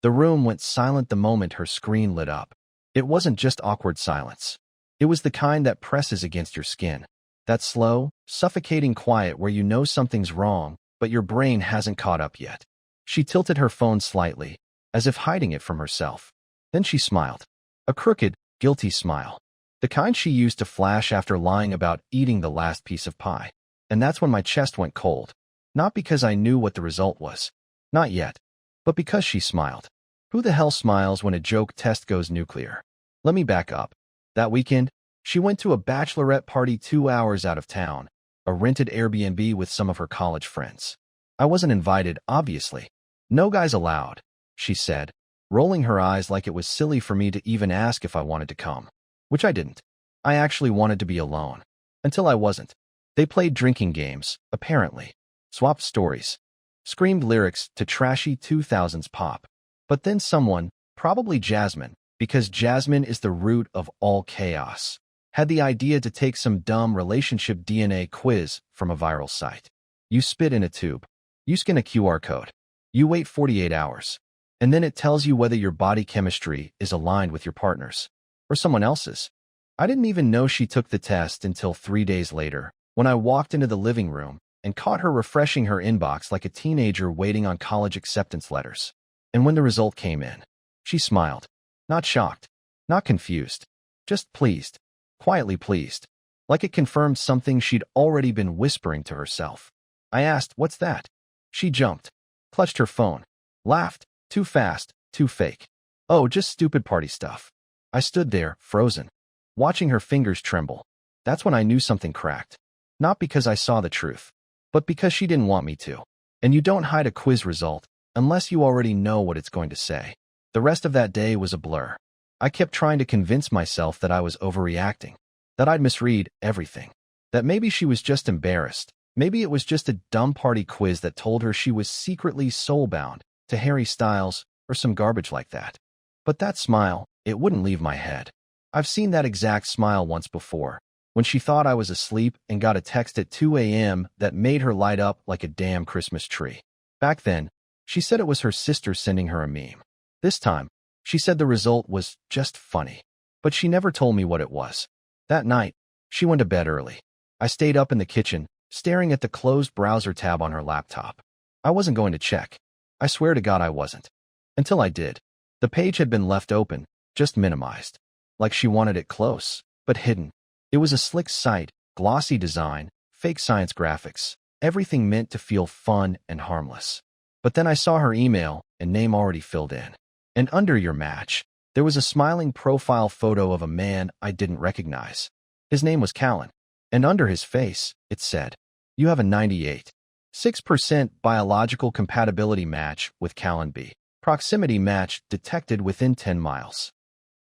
The room went silent the moment her screen lit up. It wasn't just awkward silence. It was the kind that presses against your skin. That slow, suffocating quiet where you know something's wrong, but your brain hasn't caught up yet. She tilted her phone slightly, as if hiding it from herself. Then she smiled. A crooked, guilty smile. The kind she used to flash after lying about eating the last piece of pie. And that's when my chest went cold. Not because I knew what the result was. Not yet. But because she smiled. Who the hell smiles when a joke test goes nuclear? Let me back up. That weekend, she went to a bachelorette party 2 hours out of town, a rented Airbnb with some of her college friends. I wasn't invited, obviously. No guys allowed, she said, rolling her eyes like it was silly for me to even ask if I wanted to come. Which I didn't. I actually wanted to be alone. Until I wasn't. They played drinking games, apparently. Swapped stories. Screamed lyrics to trashy 2000s pop. But then someone, probably Jasmine, because Jasmine is the root of all chaos, had the idea to take some dumb relationship DNA quiz from a viral site. You spit in a tube. You scan a QR code. You wait 48 hours. And then it tells you whether your body chemistry is aligned with your partner's or someone else's. I didn't even know she took the test until 3 days later, when I walked into the living room and caught her refreshing her inbox like a teenager waiting on college acceptance letters. And when the result came in, she smiled. Not shocked, not confused, just pleased, quietly pleased, like it confirmed something she'd already been whispering to herself. I asked, "What's that?" She jumped, clutched her phone, laughed, too fast, too fake. "Oh, just stupid party stuff." I stood there, frozen, watching her fingers tremble. That's when I knew something cracked. Not because I saw the truth, but because she didn't want me to. And you don't hide a quiz result unless you already know what it's going to say. The rest of that day was a blur. I kept trying to convince myself that I was overreacting, that I'd misread everything, that maybe she was just embarrassed. Maybe it was just a dumb party quiz that told her she was secretly soul-bound to Harry Styles or some garbage like that. But that smile, it wouldn't leave my head. I've seen that exact smile once before, when she thought I was asleep and got a text at 2 a.m. that made her light up like a damn Christmas tree. Back then, she said it was her sister sending her a meme. This time, she said the result was just funny. But she never told me what it was. That night, she went to bed early. I stayed up in the kitchen, staring at the closed browser tab on her laptop. I wasn't going to check. I swear to God I wasn't. Until I did. The page had been left open, just minimized. Like she wanted it close, but hidden. It was a slick site, glossy design, fake science graphics, everything meant to feel fun and harmless. But then I saw her email and name already filled in. And under your match, there was a smiling profile photo of a man I didn't recognize. His name was Callan. And under his face, it said, "You have a 98.6% biological compatibility match with Callan B. Proximity match detected within 10 miles.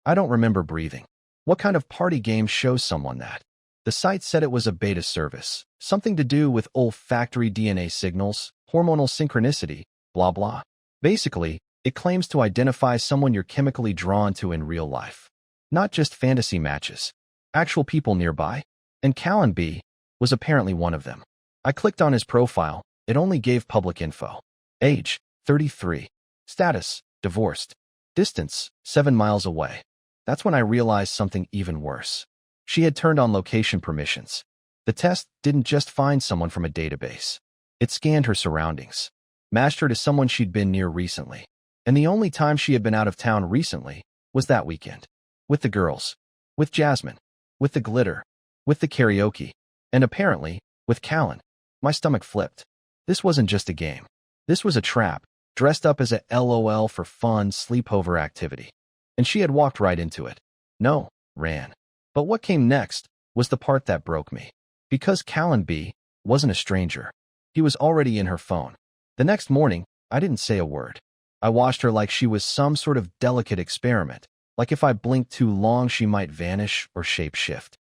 I don't remember breathing. What kind of party game shows someone that? The site said it was a beta service, something to do with olfactory DNA signals, hormonal synchronicity, blah blah. Basically, it claims to identify someone you're chemically drawn to in real life. Not just fantasy matches. Actual people nearby. And Callan B. was apparently one of them. I clicked on his profile. It only gave public info. Age, 33. Status, divorced. Distance, 7 miles away. That's when I realized something even worse. She had turned on location permissions. The test didn't just find someone from a database. It scanned her surroundings, matched her to someone she'd been near recently. And the only time she had been out of town recently was that weekend. With the girls. With Jasmine. With the glitter. With the karaoke. And apparently, with Callan. My stomach flipped. This wasn't just a game. This was a trap, dressed up as a LOL for fun sleepover activity. And she had walked right into it. No, ran. But what came next was the part that broke me. Because Callan B. wasn't a stranger. He was already in her phone. The next morning, I didn't say a word. I watched her like she was some sort of delicate experiment, like if I blinked too long she might vanish or shapeshift.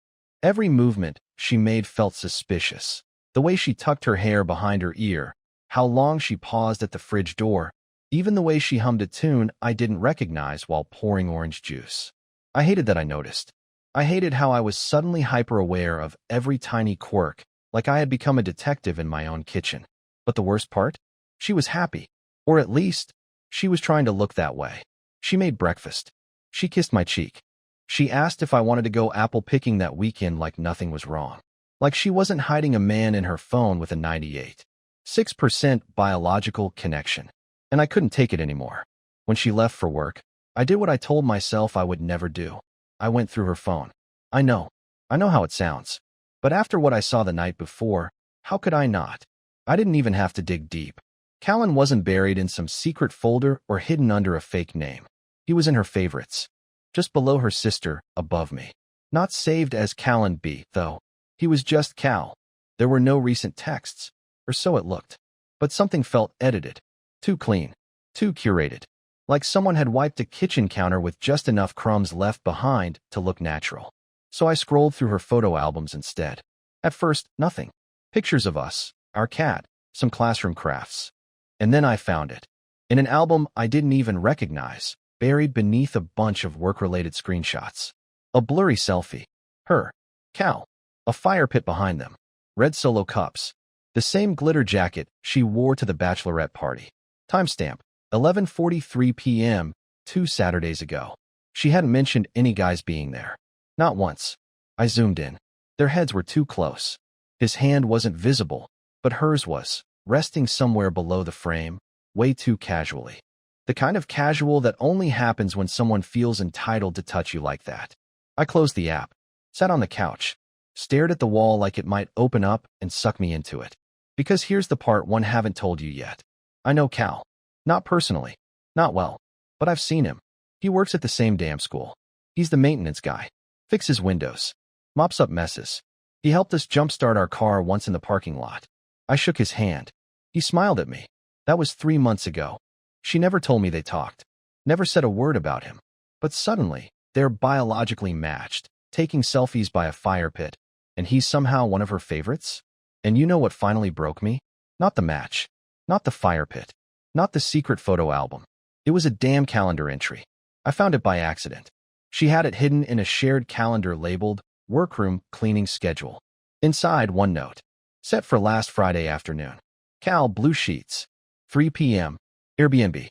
Every movement she made felt suspicious. The way she tucked her hair behind her ear, how long she paused at the fridge door, even the way she hummed a tune I didn't recognize while pouring orange juice. I hated that I noticed. I hated how I was suddenly hyper-aware of every tiny quirk, like I had become a detective in my own kitchen. But the worst part? She was happy. Or at least, She was trying to look that way. She made breakfast. She kissed my cheek. She asked if I wanted to go apple picking that weekend like nothing was wrong. Like she wasn't hiding a man in her phone with a 98.6% biological connection. And I couldn't take it anymore. When she left for work, I did what I told myself I would never do. I went through her phone. I know how it sounds. But after what I saw the night before, how could I not? I didn't even have to dig deep. Callan wasn't buried in some secret folder or hidden under a fake name. He was in her favorites. Just below her sister, above me. Not saved as Callan B, though. He was just Cal. There were no recent texts, or so it looked. But something felt edited. Too clean. Too curated. Like someone had wiped a kitchen counter with just enough crumbs left behind to look natural. So I scrolled through her photo albums instead. At first, nothing. Pictures of us, our cat, some classroom crafts. And then I found it. In an album I didn't even recognize, buried beneath a bunch of work-related screenshots. A blurry selfie. Her. Cal. A fire pit behind them. Red Solo cups. The same glitter jacket she wore to the bachelorette party. Timestamp. 11:43 p.m., 2 Saturdays ago. She hadn't mentioned any guys being there. Not once. I zoomed in. Their heads were too close. His hand wasn't visible, but hers was, resting somewhere below the frame, way too casually. The kind of casual that only happens when someone feels entitled to touch you like that. I closed the app, sat on the couch, stared at the wall like it might open up and suck me into it. Because here's the part one haven't told you yet. I know Cal. Not personally. Not well. But I've seen him. He works at the same damn school. He's the maintenance guy. Fixes windows. Mops up messes. He helped us jumpstart our car once in the parking lot. I shook his hand. He smiled at me. That was 3 months ago. She never told me they talked. Never said a word about him. But suddenly, they're biologically matched, taking selfies by a fire pit. And he's somehow one of her favorites? And you know what finally broke me? Not the match. Not the fire pit. Not the secret photo album. It was a damn calendar entry. I found it by accident. She had it hidden in a shared calendar labeled Workroom Cleaning Schedule. Inside, one note. Set for last Friday afternoon. Cal, blue sheets. 3 p.m. Airbnb.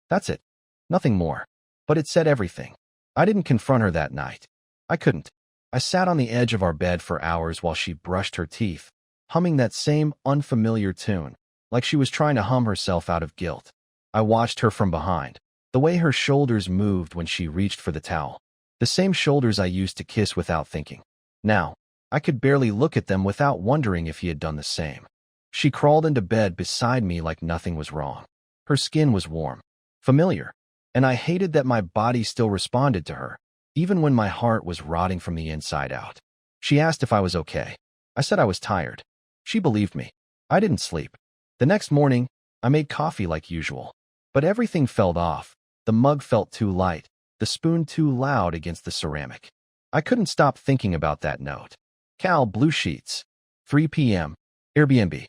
That's it. Nothing more. But it said everything. I didn't confront her that night. I couldn't. I sat on the edge of our bed for hours while she brushed her teeth, humming that same unfamiliar tune, like she was trying to hum herself out of guilt. I watched her from behind, the way her shoulders moved when she reached for the towel. The same shoulders I used to kiss without thinking. Now, I could barely look at them without wondering if he had done the same. She crawled into bed beside me like nothing was wrong. Her skin was warm, familiar, and I hated that my body still responded to her, even when my heart was rotting from the inside out. She asked if I was okay. I said I was tired. She believed me. I didn't sleep. The next morning, I made coffee like usual. But everything felt off. The mug felt too light, the spoon too loud against the ceramic. I couldn't stop thinking about that note. Cal, blue sheets. 3 p.m. Airbnb.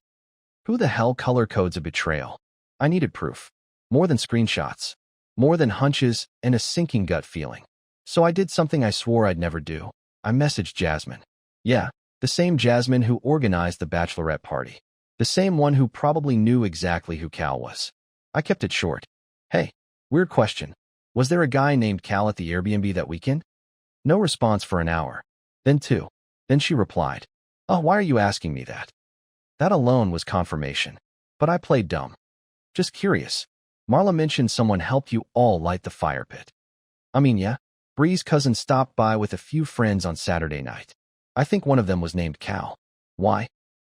Who the hell color codes a betrayal? I needed proof. More than screenshots. More than hunches and a sinking gut feeling. So I did something I swore I'd never do. I messaged Jasmine. Yeah, the same Jasmine who organized the bachelorette party. The same one who probably knew exactly who Cal was. I kept it short. Hey, weird question. Was there a guy named Cal at the Airbnb that weekend? No response for an hour. Then 2. Then she replied. Oh, why are you asking me that? That alone was confirmation. But I played dumb. Just curious. Marla mentioned someone helped you all light the fire pit. I mean, yeah. Bree's cousin stopped by with a few friends on Saturday night. I think one of them was named Cal. Why?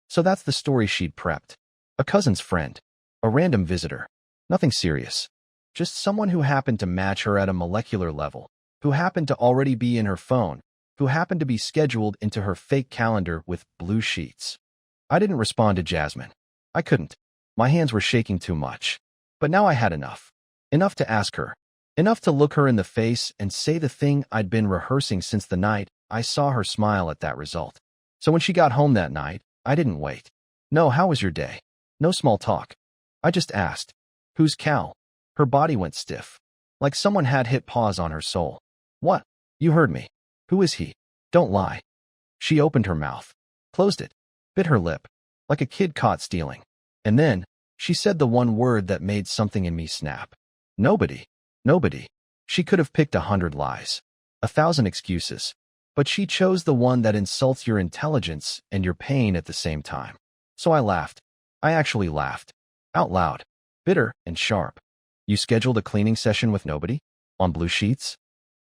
So that's the story she'd prepped. A cousin's friend. A random visitor. Nothing serious. Just someone who happened to match her at a molecular level, who happened to already be in her phone, who happened to be scheduled into her fake calendar with blue sheets. I didn't respond to Jasmine. I couldn't. My hands were shaking too much. But now I had enough. Enough to ask her. Enough to look her in the face and say the thing I'd been rehearsing since the night I saw her smile at that result. So when she got home that night, I didn't wait. No, how was your day? No small talk. I just asked. Who's Cal? Her body went stiff. Like someone had hit pause on her soul. What? You heard me. Who is he? Don't lie. She opened her mouth. Closed it. Bit her lip. Like a kid caught stealing. And then, she said the one word that made something in me snap. Nobody. Nobody. She could have picked 100 lies, 1,000 excuses, but she chose the one that insults your intelligence and your pain at the same time. So I laughed. I actually laughed. Out loud. Bitter and sharp. You scheduled a cleaning session with nobody? On blue sheets?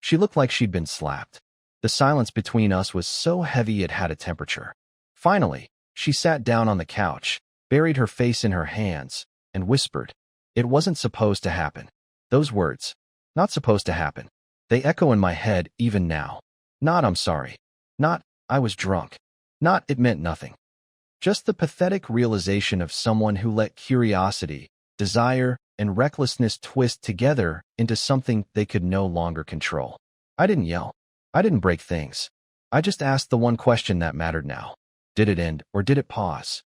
She looked like she'd been slapped. The silence between us was so heavy it had a temperature. Finally, she sat down on the couch, buried her face in her hands, and whispered, "It wasn't supposed to happen." Those words, "not supposed to happen," they echo in my head even now. Not "I'm sorry." Not "I was drunk." Not "it meant nothing." Just the pathetic realization of someone who let curiosity, desire, and recklessness twist together into something they could no longer control. I didn't yell. I didn't break things. I just asked the one question that mattered now. Did it end or did it pause?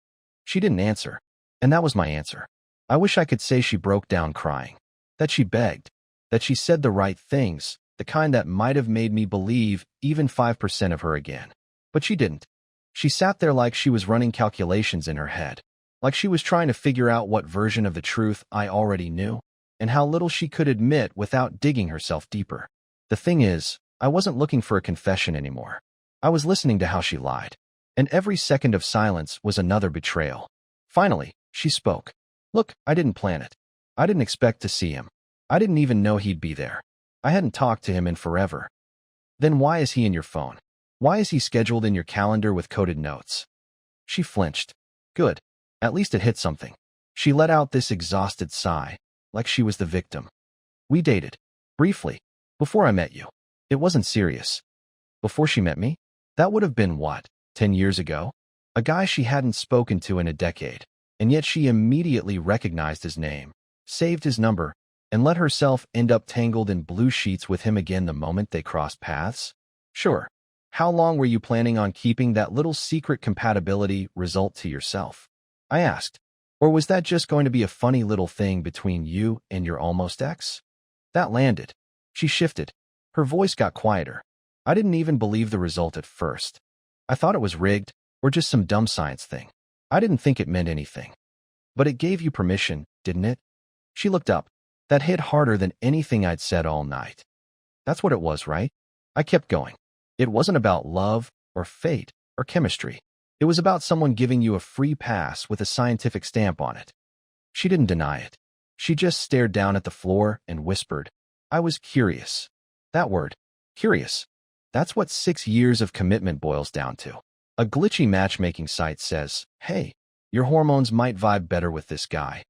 She didn't answer, and that was my answer. I wish I could say she broke down crying, that she begged, that she said the right things, the kind that might have made me believe even 5% of her again. But she didn't. She sat there like she was running calculations in her head, like she was trying to figure out what version of the truth I already knew, and how little she could admit without digging herself deeper. The thing is, I wasn't looking for a confession anymore. I was listening to how she lied, and every second of silence was another betrayal. Finally, she spoke. "Look, I didn't plan it. I didn't expect to see him. I didn't even know he'd be there. I hadn't talked to him in forever." "Then why is he in your phone? Why is he scheduled in your calendar with coded notes?" She flinched. Good. At least it hit something. She let out this exhausted sigh, like she was the victim. "We dated. Briefly. Before I met you. It wasn't serious." Before she met me? That would have been what, 10 years ago? A guy she hadn't spoken to in a decade, and yet she immediately recognized his name, saved his number, and let herself end up tangled in blue sheets with him again the moment they crossed paths? Sure. How long were you planning on keeping that little secret compatibility result to yourself? I asked. Or was that just going to be a funny little thing between you and your almost ex? That landed. She shifted. Her voice got quieter. I didn't even believe the result at first. I thought it was rigged, or just some dumb science thing. I didn't think it meant anything. But it gave you permission, didn't it? She looked up. That hit harder than anything I'd said all night. That's what it was, right? I kept going. It wasn't about love, or fate, or chemistry. It was about someone giving you a free pass with a scientific stamp on it. She didn't deny it. She just stared down at the floor and whispered, "I was curious." That word, curious. That's what 6 years of commitment boils down to. A glitchy matchmaking site says, "Hey, your hormones might vibe better with this guy."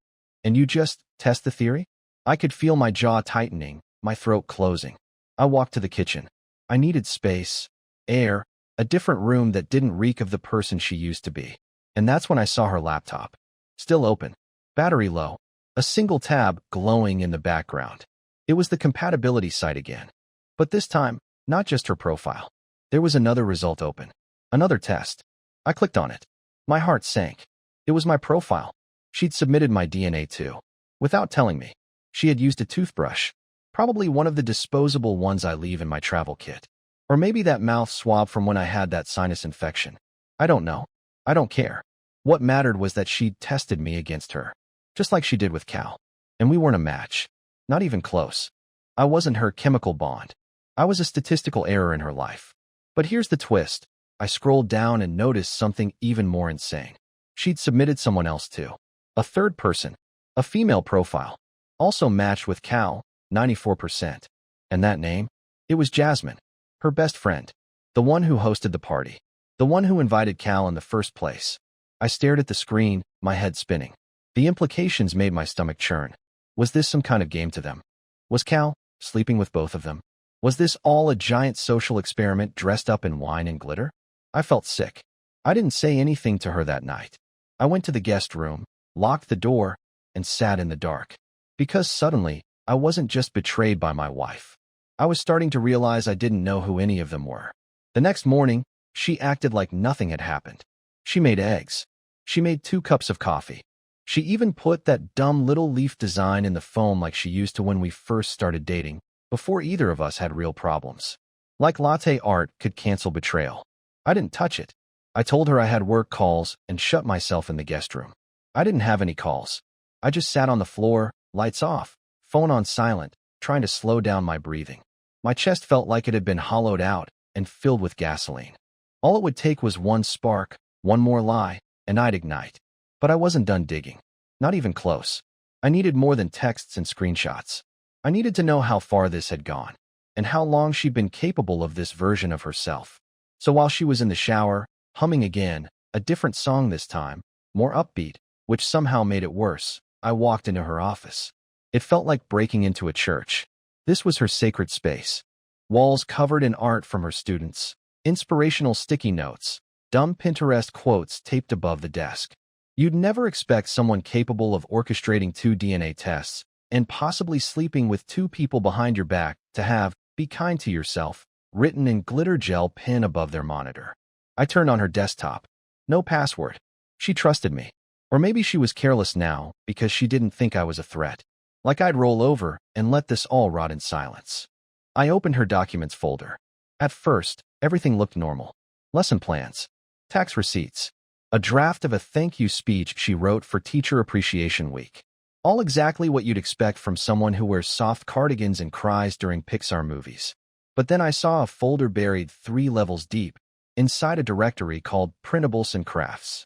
And you just test the theory? I could feel my jaw tightening, my throat closing. I walked to the kitchen. I needed space, air, a different room that didn't reek of the person she used to be. And that's when I saw her laptop. Still open. Battery low. A single tab glowing in the background. It was the compatibility site again. But this time, not just her profile. There was another result open. Another test. I clicked on it. My heart sank. It was my profile. She'd submitted my DNA too. Without telling me. She had used a toothbrush. Probably one of the disposable ones I leave in my travel kit. Or maybe that mouth swab from when I had that sinus infection. I don't know. I don't care. What mattered was that she'd tested me against her. Just like she did with Cal. And we weren't a match. Not even close. I wasn't her chemical bond. I was a statistical error in her life. But here's the twist. I scrolled down and noticed something even more insane. She'd submitted someone else too. A third person. A female profile. Also matched with Cal, 94%. And that name? It was Jasmine. Her best friend. The one who hosted the party. The one who invited Cal in the first place. I stared at the screen, my head spinning. The implications made my stomach churn. Was this some kind of game to them? Was Cal sleeping with both of them? Was this all a giant social experiment dressed up in wine and glitter? I felt sick. I didn't say anything to her that night. I went to the guest room, locked the door, and sat in the dark. Because suddenly, I wasn't just betrayed by my wife. I was starting to realize I didn't know who any of them were. The next morning, she acted like nothing had happened. She made eggs. She made 2 cups of coffee. She even put that dumb little leaf design in the phone like she used to when we first started dating, before either of us had real problems. Like latte art could cancel betrayal. I didn't touch it. I told her I had work calls and shut myself in the guest room. I didn't have any calls. I just sat on the floor, lights off, phone on silent, trying to slow down my breathing. My chest felt like it had been hollowed out and filled with gasoline. All it would take was one spark, one more lie, and I'd ignite. But I wasn't done digging. Not even close. I needed more than texts and screenshots. I needed to know how far this had gone, and how long she'd been capable of this version of herself. So while she was in the shower, humming again, a different song this time, more upbeat, which somehow made it worse, I walked into her office. It felt like breaking into a church. This was her sacred space. Walls covered in art from her students, inspirational sticky notes, dumb Pinterest quotes taped above the desk. You'd never expect someone capable of orchestrating 2 DNA tests and possibly sleeping with 2 people behind your back to have "Be kind to yourself" written in glitter gel pen above their monitor. I turned on her desktop. No password. She trusted me. Or maybe she was careless now because she didn't think I was a threat. Like I'd roll over and let this all rot in silence. I opened her documents folder. At first, everything looked normal. Lesson plans, tax receipts, a draft of a thank you speech she wrote for Teacher Appreciation Week. All exactly what you'd expect from someone who wears soft cardigans and cries during Pixar movies. But then I saw a folder buried 3 levels deep, inside a directory called Printables and Crafts.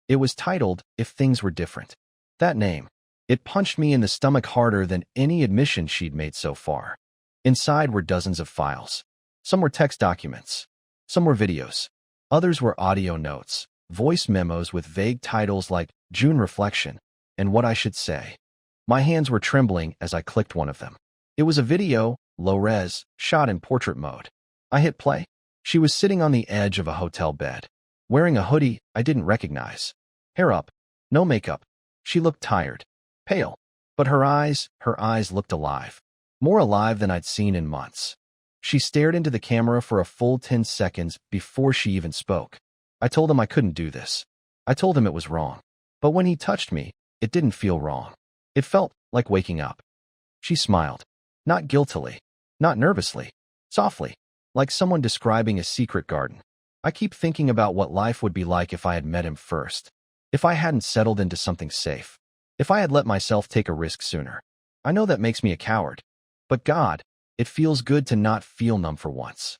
It was titled "If Things Were Different." That name. It punched me in the stomach harder than any admission she'd made so far. Inside were dozens of files. Some were text documents. Some were videos. Others were audio notes, voice memos with vague titles like June Reflection and What I Should Say. My hands were trembling as I clicked one of them. It was a video, low-res, shot in portrait mode. I hit play. She was sitting on the edge of a hotel bed, wearing a hoodie I didn't recognize. Hair up, no makeup. She looked tired, pale, but her eyes looked alive. More alive than I'd seen in months. She stared into the camera for a full 10 seconds before she even spoke. I told him I couldn't do this. I told him it was wrong. But when he touched me, it didn't feel wrong. It felt like waking up. She smiled. Not guiltily, not nervously, softly, like someone describing a secret garden. I keep thinking about what life would be like if I had met him first. If I hadn't settled into something safe. If I had let myself take a risk sooner. I know that makes me a coward. But God, it feels good to not feel numb for once.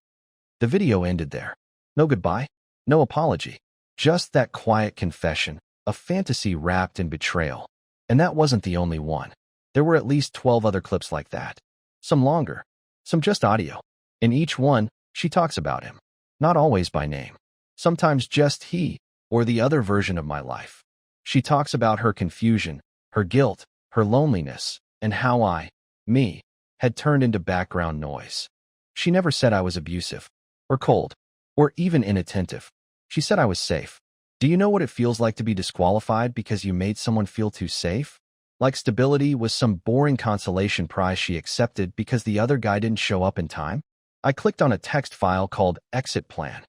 The video ended there. No goodbye, no apology. Just that quiet confession, a fantasy wrapped in betrayal. And that wasn't the only one. There were at least 12 other clips like that. Some longer, some just audio. In each one, she talks about him. Not always by name. Sometimes just he, or the other version of my life. She talks about her confusion, her guilt, her loneliness, and how me, had turned into background noise. She never said I was abusive, or cold, or even inattentive. She said I was safe. Do you know what it feels like to be disqualified because you made someone feel too safe? Like stability was some boring consolation prize she accepted because the other guy didn't show up in time? I clicked on a text file called Exit Plan.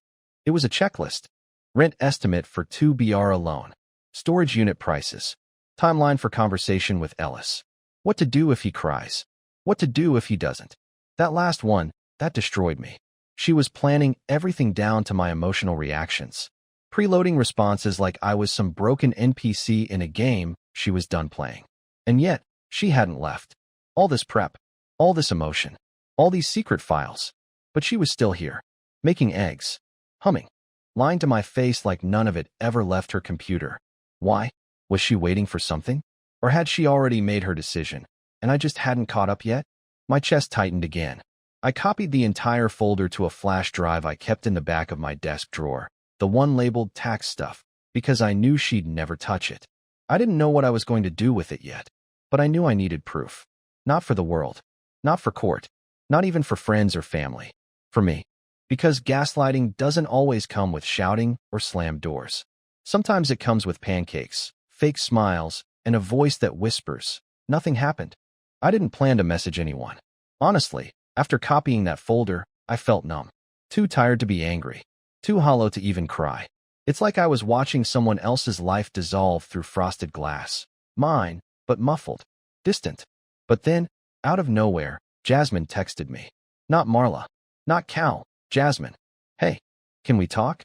It was a checklist. Rent estimate for 2 BR alone. Storage unit prices. Timeline for conversation with Ellis. What to do if he cries. What to do if he doesn't. That last one, that destroyed me. She was planning everything down to my emotional reactions. Preloading responses like I was some broken NPC in a game she was done playing. And yet, she hadn't left. All this prep, all this emotion, all these secret files. But she was still here. Making eggs. Humming. Lying to my face like none of it ever left her computer. Why? Was she waiting for something? Or had she already made her decision, and I just hadn't caught up yet? My chest tightened again. I copied the entire folder to a flash drive I kept in the back of my desk drawer, the one labeled tax stuff, because I knew she'd never touch it. I didn't know what I was going to do with it yet, but I knew I needed proof. Not for the world. Not for court. Not even for friends or family. For me. Because gaslighting doesn't always come with shouting or slammed doors. Sometimes it comes with pancakes, fake smiles, and a voice that whispers, "Nothing happened." I didn't plan to message anyone. Honestly, after copying that folder, I felt numb. Too tired to be angry. Too hollow to even cry. It's like I was watching someone else's life dissolve through frosted glass. Mine, but muffled. Distant. But then, out of nowhere, Jasmine texted me. Not Marla. Not Cal. Jasmine. Hey, can we talk?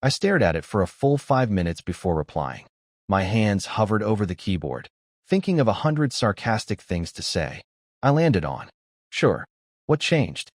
I stared at it for a full 5 minutes before replying. My hands hovered over the keyboard, thinking of 100 sarcastic things to say. I landed on. Sure. What changed?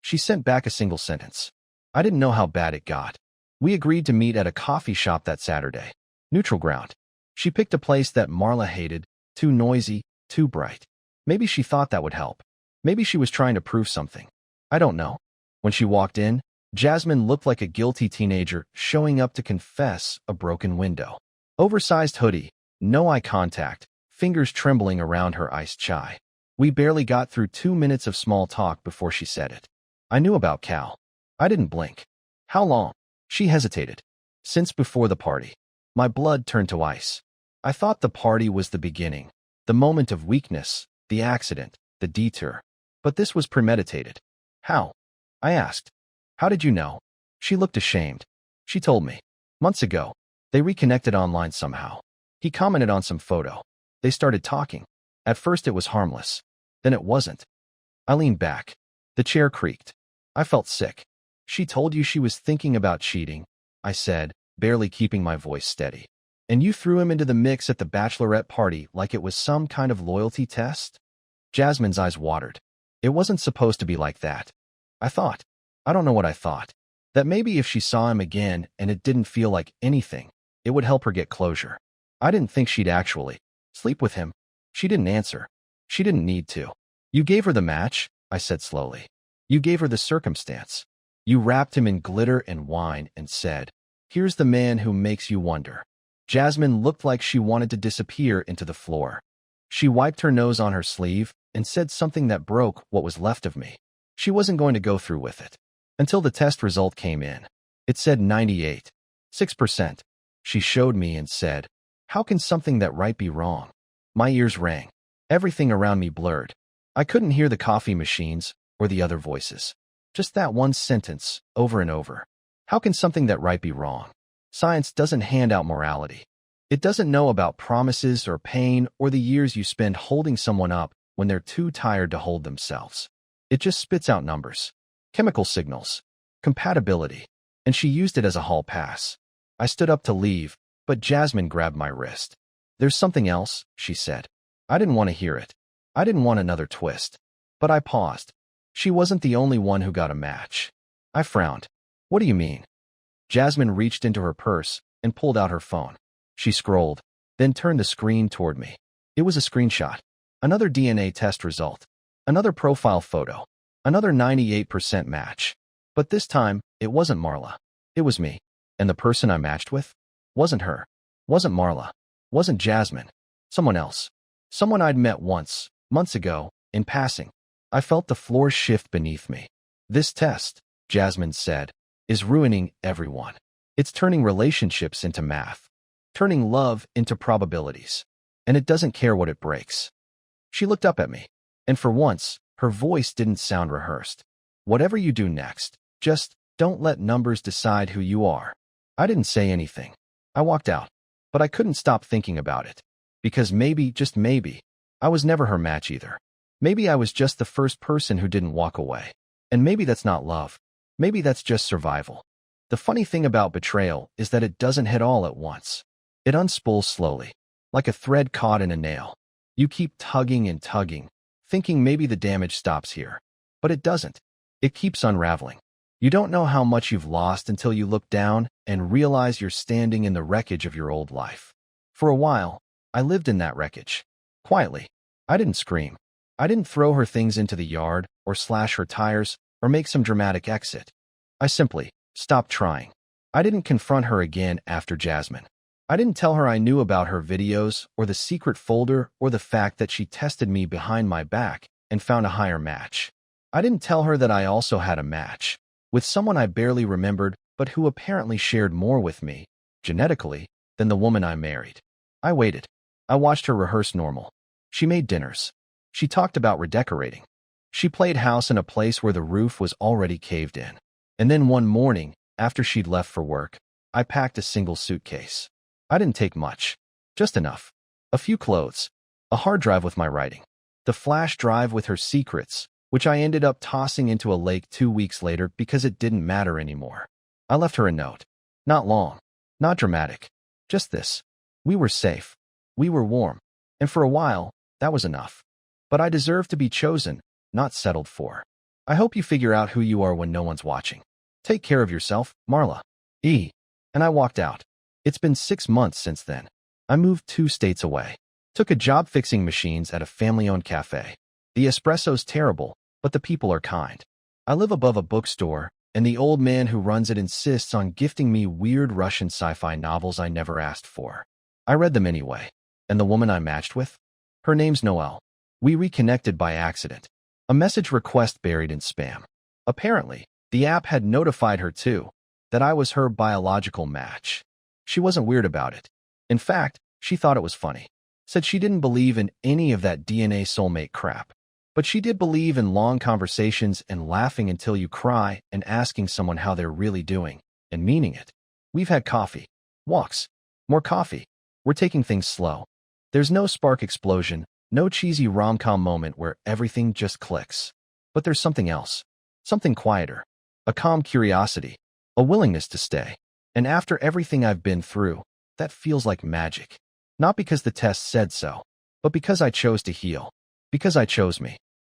She sent back a single sentence. I didn't know how bad it got. We agreed to meet at a coffee shop that Saturday. Neutral ground. She picked a place that Marla hated, too noisy, too bright. Maybe she thought that would help. Maybe she was trying to prove something. I don't know. When she walked in, Jasmine looked like a guilty teenager showing up to confess a broken window. Oversized hoodie, no eye contact, fingers trembling around her iced chai. We barely got through 2 minutes of small talk before she said it. I knew about Cal. I didn't blink. How long? She hesitated. Since before the party. My blood turned to ice. I thought the party was the beginning, the moment of weakness, the accident, the detour. But this was premeditated. How? I asked. How did you know? She looked ashamed. She told me. Months ago. They reconnected online somehow. He commented on some photo. They started talking. At first it was harmless. Then it wasn't. I leaned back. The chair creaked. I felt sick. She told you she was thinking about cheating, I said, barely keeping my voice steady. And you threw him into the mix at the bachelorette party like it was some kind of loyalty test? Jasmine's eyes watered. It wasn't supposed to be like that. I thought. I don't know what I thought. That maybe if she saw him again and it didn't feel like anything, it would help her get closure. I didn't think she'd actually sleep with him. She didn't answer. She didn't need to. You gave her the match, I said slowly. You gave her the circumstance. You wrapped him in glitter and wine and said, here's the man who makes you wonder. Jasmine looked like she wanted to disappear into the floor. She wiped her nose on her sleeve and said something that broke what was left of me. She wasn't going to go through with it. Until the test result came in. It said 98.6%. She showed me and said, how can something that right be wrong? My ears rang. Everything around me blurred. I couldn't hear the coffee machines or the other voices. Just that one sentence, over and over. How can something that right be wrong? Science doesn't hand out morality. It doesn't know about promises or pain or the years you spend holding someone up when they're too tired to hold themselves. It just spits out numbers, chemical signals, compatibility, and she used it as a hall pass. I stood up to leave, but Jasmine grabbed my wrist. There's something else, she said. I didn't want to hear it. I didn't want another twist. But I paused. She wasn't the only one who got a match. I frowned. What do you mean? Jasmine reached into her purse and pulled out her phone. She scrolled, then turned the screen toward me. It was a screenshot. Another DNA test result. Another profile photo. Another 98% match. But this time, it wasn't Marla. It was me. And the person I matched with? Wasn't her. Wasn't Marla. Wasn't Jasmine. Someone else. Someone I'd met once, months ago, in passing. I felt the floor shift beneath me. This test, Jasmine said, is ruining everyone. It's turning relationships into math. Turning love into probabilities. And it doesn't care what it breaks. She looked up at me. And for once, her voice didn't sound rehearsed. Whatever you do next, just don't let numbers decide who you are. I didn't say anything. I walked out. But I couldn't stop thinking about it. Because maybe, just maybe, I was never her match either. Maybe I was just the first person who didn't walk away. And maybe that's not love. Maybe that's just survival. The funny thing about betrayal is that it doesn't hit all at once. It unspools slowly, like a thread caught in a nail. You keep tugging and tugging, thinking maybe the damage stops here. But it doesn't. It keeps unraveling. You don't know how much you've lost until you look down and realize you're standing in the wreckage of your old life. For a while, I lived in that wreckage. Quietly. I didn't scream. I didn't throw her things into the yard or slash her tires or make some dramatic exit. I simply stopped trying. I didn't confront her again after Jasmine. I didn't tell her I knew about her videos or the secret folder or the fact that she tested me behind my back and found a higher match. I didn't tell her that I also had a match with someone I barely remembered but who apparently shared more with me, genetically, than the woman I married. I waited. I watched her rehearse normal. She made dinners. She talked about redecorating. She played house in a place where the roof was already caved in. And then one morning, after she'd left for work, I packed a single suitcase. I didn't take much. Just enough. A few clothes. A hard drive with my writing. The flash drive with her secrets, which I ended up tossing into a lake 2 weeks later because it didn't matter anymore. I left her a note. Not long. Not dramatic. Just this. We were safe. We were warm. And for a while, that was enough. But I deserve to be chosen, not settled for. I hope you figure out who you are when no one's watching. Take care of yourself, Marla. E. And I walked out. It's been 6 months since then. I moved 2 states away. Took a job fixing machines at a family-owned cafe. The espresso's terrible, but the people are kind. I live above a bookstore, and the old man who runs it insists on gifting me weird Russian sci-fi novels I never asked for. I read them anyway. And the woman I matched with? Her name's Noelle. We reconnected by accident. A message request buried in spam. Apparently, the app had notified her too, that I was her biological match. She wasn't weird about it. In fact, she thought it was funny. Said she didn't believe in any of that DNA soulmate crap. But she did believe in long conversations and laughing until you cry and asking someone how they're really doing, and meaning it. We've had coffee, walks, more coffee. We're taking things slow. There's no spark explosion, no cheesy rom-com moment where everything just clicks. But there's something else. Something quieter. A calm curiosity. A willingness to stay. And after everything I've been through, that feels like magic. Not because the test said so, but because I chose to heal. Because I chose me.